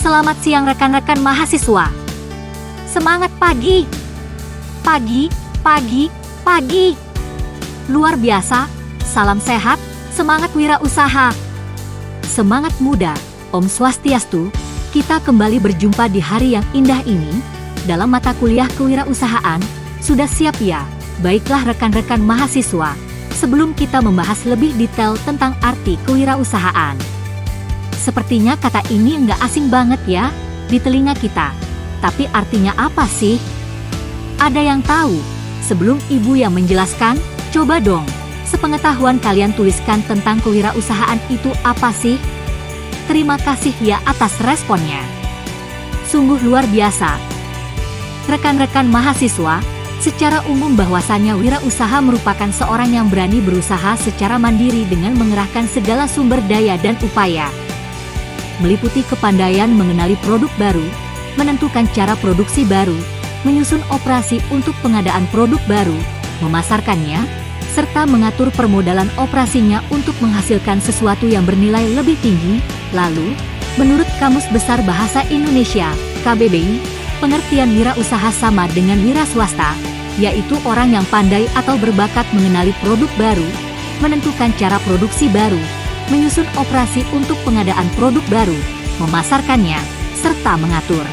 Selamat siang rekan-rekan mahasiswa. Semangat pagi. Pagi, pagi, pagi. Luar biasa, salam sehat, semangat wirausaha. Semangat muda, Om Swastiastu. Kita kembali berjumpa di hari yang indah ini, dalam mata kuliah kewirausahaan. Sudah siap ya? Baiklah rekan-rekan mahasiswa, sebelum kita membahas lebih detail tentang arti kewirausahaan. Sepertinya kata ini nggak asing banget ya, di telinga kita. Tapi artinya apa sih? Ada yang tahu? Sebelum ibu yang menjelaskan, coba dong, sepengetahuan kalian tuliskan tentang kewirausahaan itu apa sih? Terima kasih ya atas responnya. Sungguh luar biasa. Rekan-rekan mahasiswa, secara umum bahwasannya wirausaha merupakan seorang yang berani berusaha secara mandiri dengan mengerahkan segala sumber daya dan upaya. Meliputi kepandaian mengenali produk baru, menentukan cara produksi baru, menyusun operasi untuk pengadaan produk baru, memasarkannya, serta mengatur permodalan operasinya untuk menghasilkan sesuatu yang bernilai lebih tinggi. Lalu, menurut Kamus Besar Bahasa Indonesia, KBBI, pengertian wirausaha sama dengan wira swasta, yaitu orang yang pandai atau berbakat mengenali produk baru, menentukan cara produksi baru, menyusun operasi untuk pengadaan produk baru, memasarkannya, serta mengatur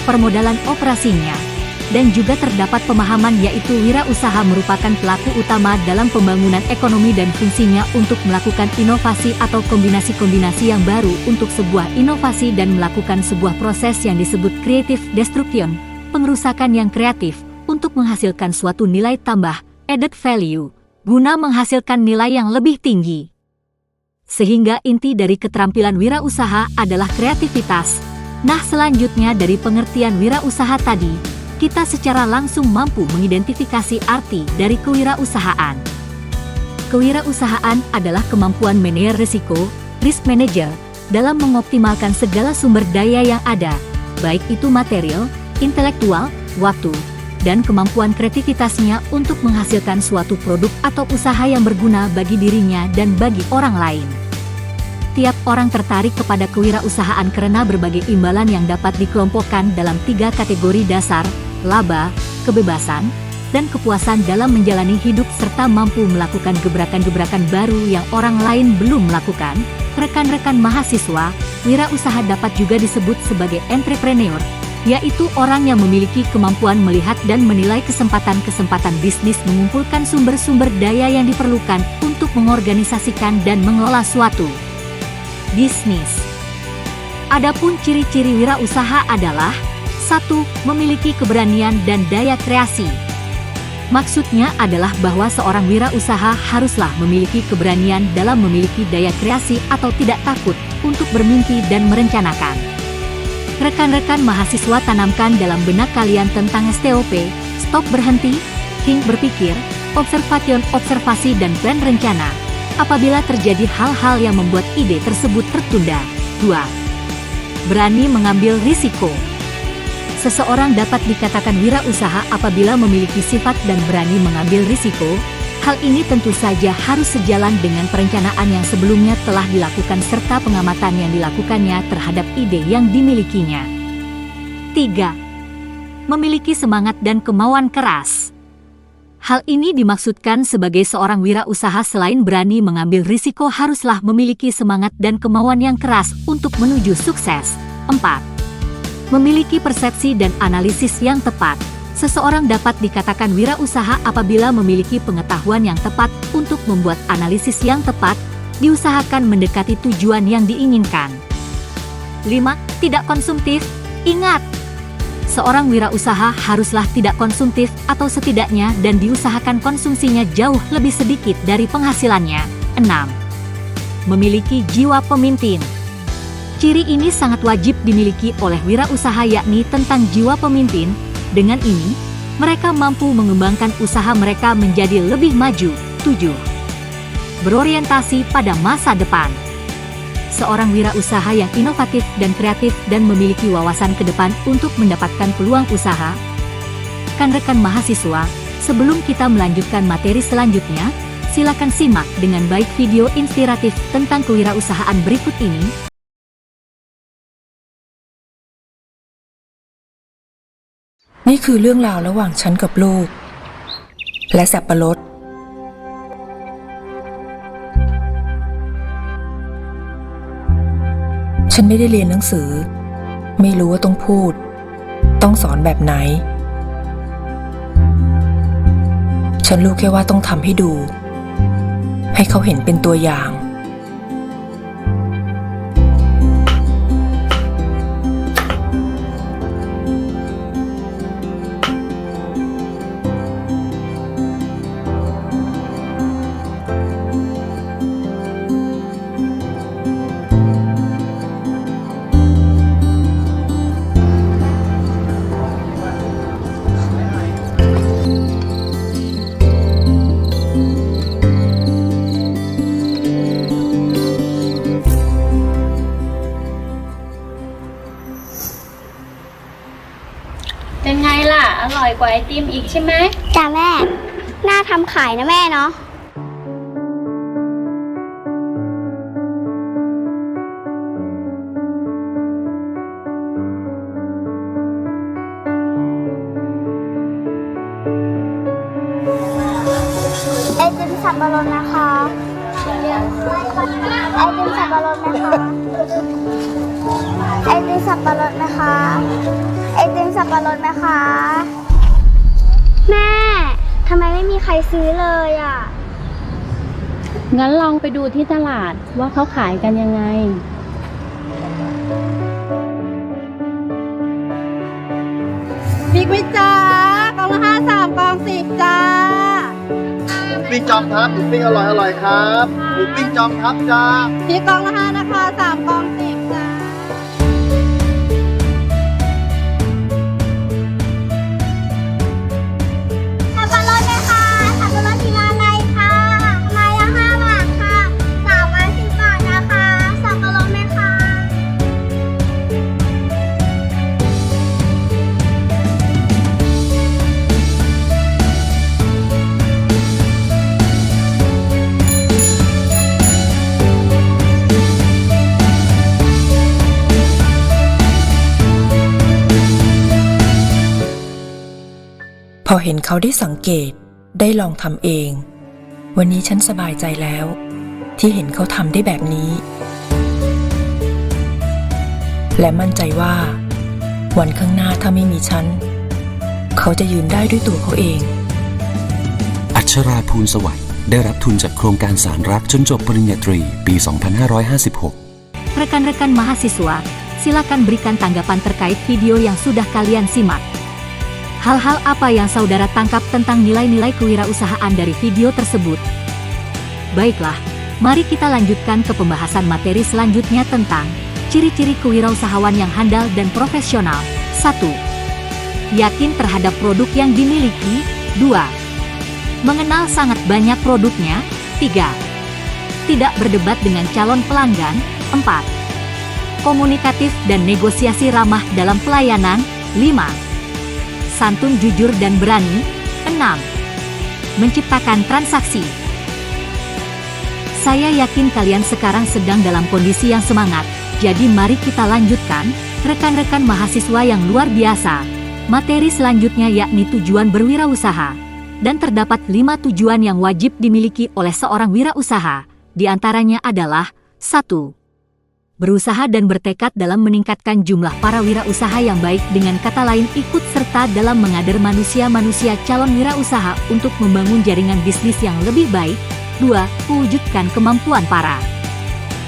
permodalan operasinya. Dan juga terdapat pemahaman yaitu wirausaha merupakan pelaku utama dalam pembangunan ekonomi dan fungsinya untuk melakukan inovasi atau kombinasi-kombinasi yang baru untuk sebuah inovasi dan melakukan sebuah proses yang disebut creative destruction, pengerusakan yang kreatif, untuk menghasilkan suatu nilai tambah, added value, guna menghasilkan nilai yang lebih tinggi. Sehingga inti dari keterampilan wirausaha adalah kreativitas. Nah, selanjutnya dari pengertian wirausaha tadi, kita secara langsung mampu mengidentifikasi arti dari kewirausahaan. Kewirausahaan adalah kemampuan manajer risiko, risk manager, dalam mengoptimalkan segala sumber daya yang ada, baik itu material, intelektual, waktu, dan kemampuan kreativitasnya untuk menghasilkan suatu produk atau usaha yang berguna bagi dirinya dan bagi orang lain. Tiap orang tertarik kepada kewirausahaan karena berbagai imbalan yang dapat dikelompokkan dalam 3 kategori dasar, laba, kebebasan, dan kepuasan dalam menjalani hidup serta mampu melakukan gebrakan-gebrakan baru yang orang lain belum melakukan. Rekan-rekan mahasiswa, wirausaha dapat juga disebut sebagai entrepreneur, yaitu orang yang memiliki kemampuan melihat dan menilai kesempatan-kesempatan bisnis mengumpulkan sumber-sumber daya yang diperlukan untuk mengorganisasikan dan mengelola suatu bisnis. Adapun ciri-ciri wirausaha adalah 1. Memiliki keberanian dan daya kreasi. Maksudnya adalah bahwa seorang wirausaha haruslah memiliki keberanian dalam memiliki daya kreasi atau tidak takut untuk bermimpi dan merencanakan. Rekan-rekan mahasiswa tanamkan dalam benak kalian tentang STOP, stop berhenti, think berpikir, observation observasi dan plan rencana, apabila terjadi hal-hal yang membuat ide tersebut tertunda. 2. Berani mengambil risiko. Seseorang dapat dikatakan wirausaha apabila memiliki sifat dan berani mengambil risiko. Hal ini tentu saja harus sejalan dengan perencanaan yang sebelumnya telah dilakukan serta pengamatan yang dilakukannya terhadap ide yang dimilikinya. 3. Memiliki semangat dan kemauan keras. Hal ini dimaksudkan sebagai seorang wirausaha selain berani mengambil risiko haruslah memiliki semangat dan kemauan yang keras untuk menuju sukses. 4. Memiliki persepsi dan analisis yang tepat. Seseorang dapat dikatakan wirausaha apabila memiliki pengetahuan yang tepat untuk membuat analisis yang tepat, diusahakan mendekati tujuan yang diinginkan. 5. Tidak konsumtif. Ingat, seorang wirausaha haruslah tidak konsumtif atau setidaknya dan diusahakan konsumsinya jauh lebih sedikit dari penghasilannya. 6. Memiliki jiwa pemimpin. Ciri ini sangat wajib dimiliki oleh wirausaha yakni tentang jiwa pemimpin. Dengan ini, mereka mampu mengembangkan usaha mereka menjadi lebih maju. 7. Berorientasi pada masa depan. Seorang wirausaha yang inovatif dan kreatif dan memiliki wawasan ke depan untuk mendapatkan peluang usaha. Rekan-rekan mahasiswa, sebelum kita melanjutkan materi selanjutnya, silakan simak dengan baik video inspiratif tentang kewirausahaan berikut ini. นี่คือเรื่องราวระหว่างฉันกับลูกและสับปะรดฉันไม่ได้เรียนหนังสือไม่รู้ว่าต้องพูดต้องสอนแบบไหนฉันรู้แค่ว่าต้องทำให้ดูให้เขาเห็นเป็นตัวอย่าง เป็นไงล่ะ อร่อยกว่าไอติมอีกใช่ไหม จ้าแม่ น่าทำขายนะแม่เนาะไอติมสับปะรดนะคะไอติมสับปะรดนะคะไอติมสับปะรดนะคะไอติมสับปะรดนะคะแม่ทำไมไม่มีใครซื้อเลยอ่ะ งั้นลองไปดูที่ตลาดว่าเขาขายกันยังไง พริกไหมจ้ากล่องละ5 3กล่อง10จ้า หมูปิ้งจอมทัพหมูปิ้งอร่อยครับหมูปิ้งจอมทัพจ้า พริกกล่องละ5นะคะ3กล่อง10จ้า สับปะรดไหมคะสับปะรดทีละอะไรคะไม้ละ5 บาทค่ะ3 ไม้10 บาทนะคะสับปะรดไหมคะพอเห็นเขาได้สังเกตได้ลองทำเอง วันนี้ฉันสบายใจแล้ว ที่เห็นเขาทำได้แบบนี้ และมั่นใจว่า วันข้างหน้าถ้าไม่มีฉัน เขาจะยืนได้ด้วยตัวเขาเอง อัชราภูลสวัสดิ์ได้รับทุนจากโครงการสารรักจนจบปริญญาตรีปี 2556 Rekan-rekan mahasiswa, silakan berikan tanggapan terkait video yang sudah kalian simak. Hal-hal apa yang saudara tangkap tentang nilai-nilai kewirausahaan dari video tersebut? Baiklah, mari kita lanjutkan ke pembahasan materi selanjutnya tentang ciri-ciri kewirausahawan yang handal dan profesional. 1. Yakin terhadap produk yang dimiliki. 2. Mengenal sangat banyak produknya. 3. Tidak berdebat dengan calon pelanggan. 4. Komunikatif dan negosiasi ramah dalam pelayanan. 5. Santun, jujur, dan berani. 6. Menciptakan transaksi. Saya yakin kalian sekarang sedang dalam kondisi yang semangat, jadi mari kita lanjutkan, rekan-rekan mahasiswa yang luar biasa. Materi selanjutnya yakni tujuan berwirausaha. Dan terdapat 5 tujuan yang wajib dimiliki oleh seorang wirausaha. Di antaranya adalah 1. Berusaha dan bertekad dalam meningkatkan jumlah para wirausaha yang baik, dengan kata lain ikut serta dalam mengader manusia-manusia calon wirausaha untuk membangun jaringan bisnis yang lebih baik. 2. Mewujudkan kemampuan para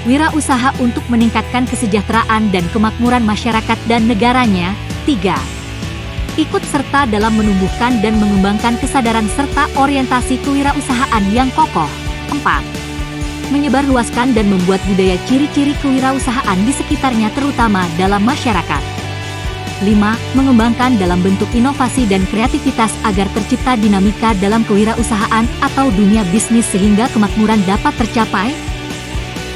wirausaha untuk meningkatkan kesejahteraan dan kemakmuran masyarakat dan negaranya. 3. Ikut serta dalam menumbuhkan dan mengembangkan kesadaran serta orientasi kewirausahaan yang kokoh. 4. Menyebarluaskan dan membuat budaya ciri-ciri kewirausahaan di sekitarnya, terutama dalam masyarakat. 5. Mengembangkan dalam bentuk inovasi dan kreativitas agar tercipta dinamika dalam kewirausahaan atau dunia bisnis sehingga kemakmuran dapat tercapai.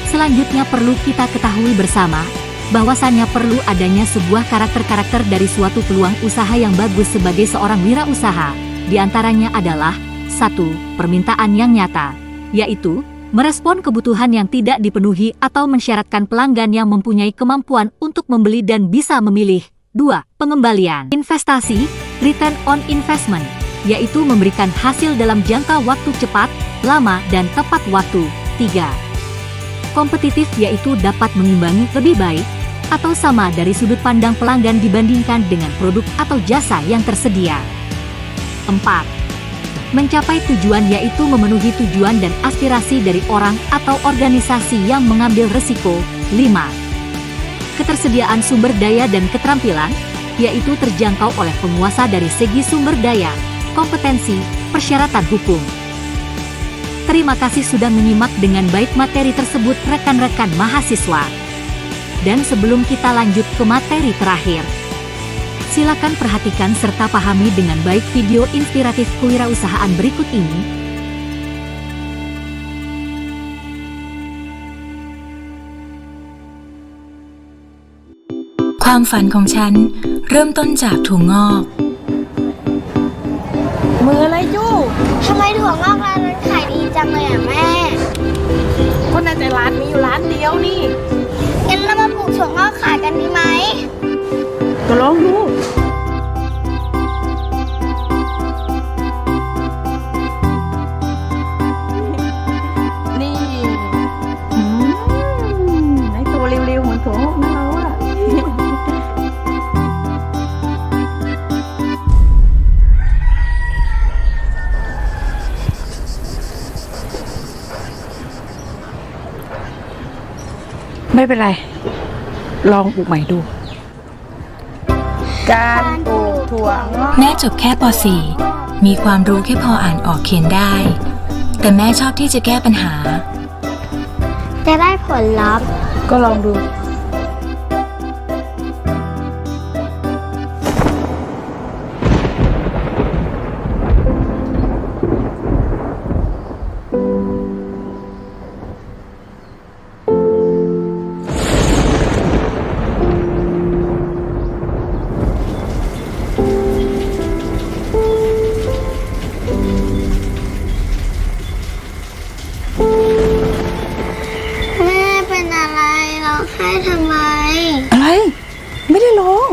Selanjutnya perlu kita ketahui bersama, bahwasannya perlu adanya sebuah karakter-karakter dari suatu peluang usaha yang bagus sebagai seorang wirausaha. Di antaranya adalah 1. Permintaan yang nyata, yaitu merespon kebutuhan yang tidak dipenuhi atau mensyaratkan pelanggan yang mempunyai kemampuan untuk membeli dan bisa memilih. 2. Pengembalian investasi, Return on investment, yaitu memberikan hasil dalam jangka waktu cepat, lama, dan tepat waktu. 3. Kompetitif, yaitu dapat mengimbangi lebih baik atau sama dari sudut pandang pelanggan dibandingkan dengan produk atau jasa yang tersedia. 4. Mencapai tujuan, yaitu memenuhi tujuan dan aspirasi dari orang atau organisasi yang mengambil risiko. 5. Ketersediaan sumber daya dan keterampilan, yaitu terjangkau oleh penguasa dari segi sumber daya, kompetensi, persyaratan hukum. Terima kasih sudah menyimak dengan baik materi tersebut rekan-rekan mahasiswa. Dan sebelum kita lanjut ke materi terakhir, silakan perhatikan serta pahami dengan baik video inspiratif kewirausahaan berikut ini.ความฝันของฉันเริ่มต้นจากถั่วงอก มืออะไรจู้ ทำไมถั่วงอกร้านนั้นขายดีจังเลยอ่ะแม่ ก็น่าจะร้านมีอยู่ร้านเดียวนี่ งั้นเรามาปลูกถั่วงอกขายกันดีไหม ก็ลองดู นี่ไอตัวเร็วๆเหมือนถั่วงอกนะเราอะ ไม่เป็นไร ลองปลูกใหม่ดู การปลูกถั่วงอก แม่จบแค่ป .4 มีความรู้แค่พออ่านออกเขียนได้ แต่แม่ชอบที่จะแก้ปัญหา จะได้ผลลัพธ์ ก็ลองดู แม่เป็นอะไรร้องไห้ทำไม อะไร ไม่ได้ร้อง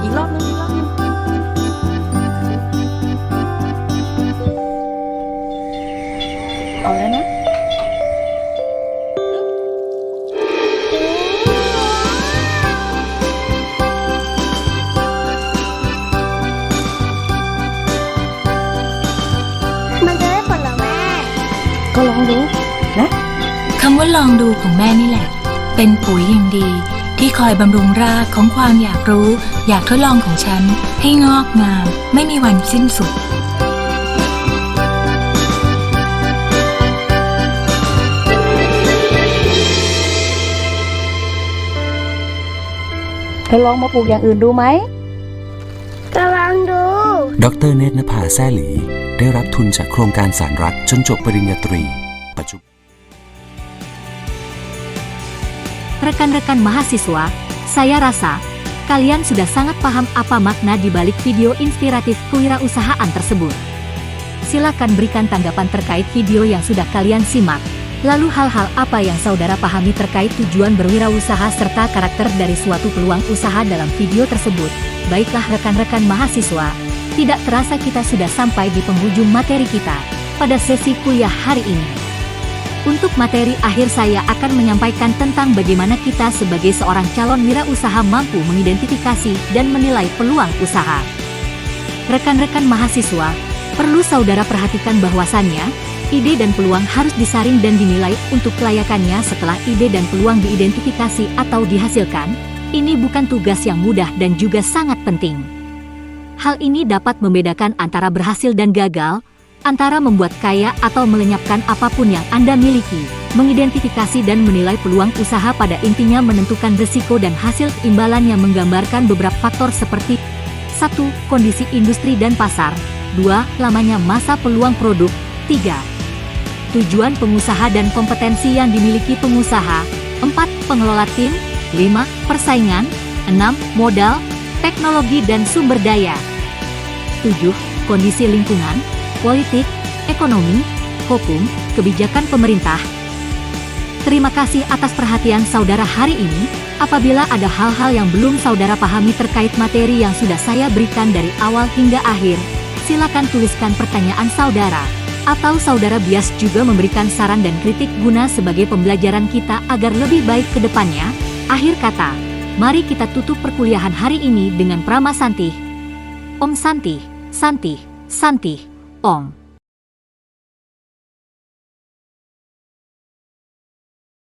อีกรอบนึง เอาแล้วนะ มันจะได้ผลเหรอแม่ ก็ลองดูนะ คำว่าลองดูของแม่นี่แหละ เป็นปุ๋ยอย่างดี ที่คอยบำรุงรากของความอยากรู้ อยากทดลองของฉัน ให้งอกงาม ไม่มีวันสิ้นสุด เธอลองมาปลูกอย่างอื่นดูไหม กำลังดู ดรเนตรนภาแซ่หลี ได้รับทุนจากโครงการสานรัฐจนจบปริญญาตรี ปัจจุบัน Rekan-rekan mahasiswa, saya rasa kalian sudah sangat paham apa makna di balik video inspiratif kewirausahaan tersebut. Silakan berikan tanggapan terkait video yang sudah kalian simak. Lalu hal-hal apa yang saudara pahami terkait tujuan berwirausaha serta karakter dari suatu peluang usaha dalam video tersebut. Baiklah rekan-rekan mahasiswa, tidak terasa kita sudah sampai di penghujung materi kita pada sesi kuliah hari ini. Untuk materi akhir saya akan menyampaikan tentang bagaimana kita sebagai seorang calon wirausaha mampu mengidentifikasi dan menilai peluang usaha. Rekan-rekan mahasiswa, perlu saudara perhatikan bahwasannya, ide dan peluang harus disaring dan dinilai untuk kelayakannya setelah ide dan peluang diidentifikasi atau dihasilkan. Ini bukan tugas yang mudah dan juga sangat penting. Hal ini dapat membedakan antara berhasil dan gagal, antara membuat kaya atau melenyapkan apapun yang Anda miliki. Mengidentifikasi dan menilai peluang usaha pada intinya menentukan risiko dan hasil keimbalan yang menggambarkan beberapa faktor seperti 1. Kondisi industri dan pasar 2. Lamanya masa peluang produk 3. tujuan pengusaha dan kompetensi yang dimiliki pengusaha. 4. Pengelola tim. 5. Persaingan. 6. Modal, teknologi dan sumber daya. 7. Kondisi lingkungan, politik, ekonomi, hukum, kebijakan pemerintah. Terima kasih atas perhatian saudara hari ini. Apabila ada hal-hal yang belum saudara pahami terkait materi yang sudah saya berikan dari awal hingga akhir, silakan tuliskan pertanyaan saudara. Atau saudara bias juga memberikan saran dan kritik guna sebagai pembelajaran kita agar lebih baik ke depannya. Akhir kata, mari kita tutup perkuliahan hari ini dengan Prama Santih. Om Santih, Santih, Santih, Om.